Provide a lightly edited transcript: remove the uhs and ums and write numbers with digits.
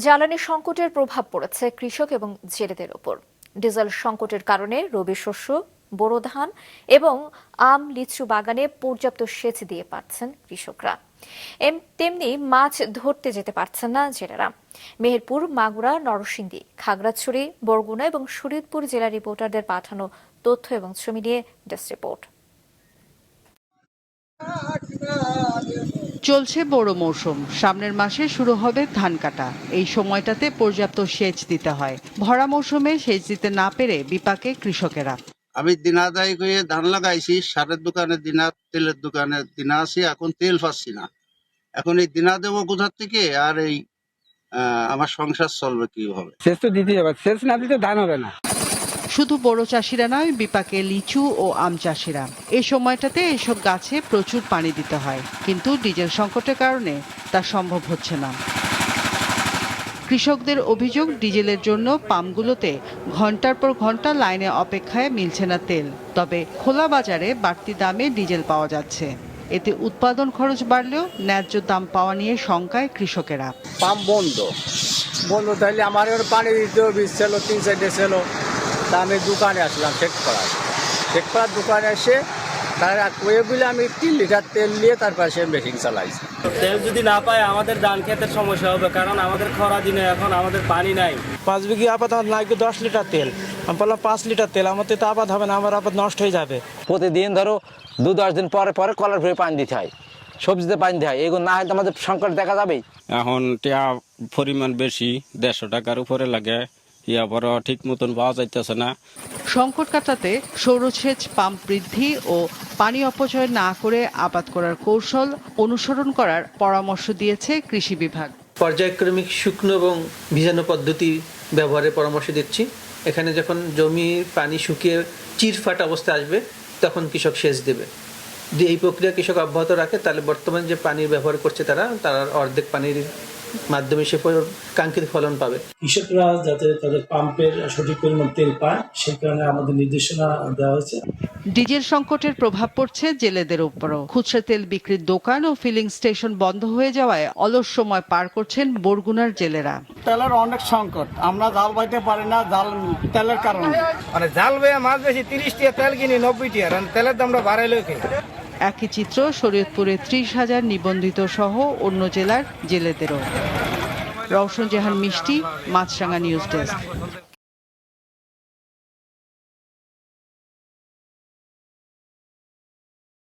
জ্বালানি সংকটের প্রভাব পড়েছে কৃষক এবং জেলেদের উপর। ডিজেল সংকটের কারণে রবি শস্য, বোরো ধান এবং আম, লিচু বাগানে পর্যাপ্ত সেচ দিয়ে পারছেন কৃষকরা। তেমনি মাছ ধরতে যেতে পারছেন না জেলেরা। মেহেরপুর, মাগুরা, নরসিংদী, খাগড়াছড়ি, বরগুনা এবং শরীয়তপুর জেলা রিপোর্টারদের পাঠানো তথ্য এবং ছবি নিয়ে ডেস্ক রিপোর্ট। চলছে বড় মৌসুম, সামনের মাসে শুরু হবে ধান কাটা। এই সময়টাতে পর্যাপ্ত সেচ দিতে হয়। ভরা মৌসুমে সেচ দিতে না পেরে বিপাকে কৃষকেরা। আমি দিনাদায়ী হয়ে ধান লাগাইছি, সারের দোকানে দিনা, তেলের দোকানে দিনা আছি, এখন তেল পাচ্ছি না। এখন এই দিনা দেবো কোথার থেকে, আর এই আমার সংসার চলবে কিভাবে? সেচ তো দিতে হবে, সেচ না দিতে ধান হবে না। শুধু বড় চাষিরা নয়, বিপাকে লিচু ও আম চাষিরা। এই সময়টাতে এসব গাছে প্রচুর পানি দিতে হয়, কিন্তু ডিজেল সংকটের কারণে তা সম্ভব হচ্ছে না। কৃষকদের অভিযোগ, ডিজেলের জন্য পাম্পগুলোতে ঘন্টার পর ঘন্টা লাইনে অপেক্ষায় মিলছে না তেল। তবে খোলা বাজারে বাড়তি দামে ডিজেল পাওয়া যাচ্ছে। এতে উৎপাদন খরচ বাড়লেও ন্যায্য দাম পাওয়া নিয়ে শঙ্কায় কৃষকেরা। পাম্প বন্ধ তাইলে আমার পানি দিতে হবে, ছিল 3-4 ছিল। তা আমি দোকানে আসলাম চেক করার দোকানে এসে তারা কয়ে বলে আমি 3 লিটার তেল নিয়ে তারপর সে মেশিন চালাইছি। তেল যদি না পায় আমাদের ধান খেতের সমস্যা হবে, কারণ আমাদের খরা দিনে এখন আমাদের পানি নাই। 5 বিঘি আবাদ আমার লাগবে 10 লিটার তেল। আমি বললাম 5 লিটার তেল, আমার তো আবাদ হবে না, আমার আবাদ নষ্ট হয়ে যাবে। প্রতিদিন ধরো 2-10 দিন পরে পরে কলার ভরে পানি দিতে হয়, সবজিতে পানি দিতে হয়। এগুলো না হলে আমাদের সংকট দেখা যাবেই। এখন টিয়া পরিমাণ বেশি, 150 টাকার উপরে লাগে, বড় ঠিক মতন পাওয়া যাইতেছে না। সংকট কাটাতে সৌরসেচ, পাম্প বৃদ্ধি ও পানি অপচয় না করে আবাদ করার কৌশল অনুসরণ করার পরামর্শ দিয়েছে কৃষি বিভাগ। পর্যায়ক্রমিক শুকনো এবং ভিজানো পদ্ধতি ব্যবহারের পরামর্শ দিচ্ছি। এখানে যখন জমির পানি শুকিয়ে চিরফাট অবস্থা আসবে তখন কৃষক সেচ দেবে। যদি এই প্রক্রিয়া কৃষক অব্যাহত রাখে তাহলে বর্তমানে যে পানির ব্যবহার করছে তারা অর্ধেক পানির মাধ্যমে সে কাঙ্ক্ষিত ফলন পাবে। কৃষকরা যাতে তাদের পাম্পের সঠিক পরিমাণ তেল পায় সেই কারণে আমাদের নির্দেশনা দেওয়া হয়েছে। ডিজেল সংকটের প্রভাব পড়ছে জেলেদের উপরও। খুচরা তেল বিক্রির দোকান ও ফিলিং স্টেশন বন্ধ হয়ে যাওয়ায় অলস সময় পার করছেন বরগুনার জেলেরা। তেলের অনেক সংকট, আমরা জাল বাইতে পারি না, তেলের কারণে। মানে জাল বেয়ে মাছ বেশি 30 টাকা তেল কিনি 90 টাকা, তেলের দামটা বাড়াইলে একই চিত্র শরীয়তপুরে 30,000 নিবন্ধিত সহ অন্য জেলার জেলেদেরও। রওশন জাহান মিষ্টি, মাছরাঙা নিউজ ডেস্ক।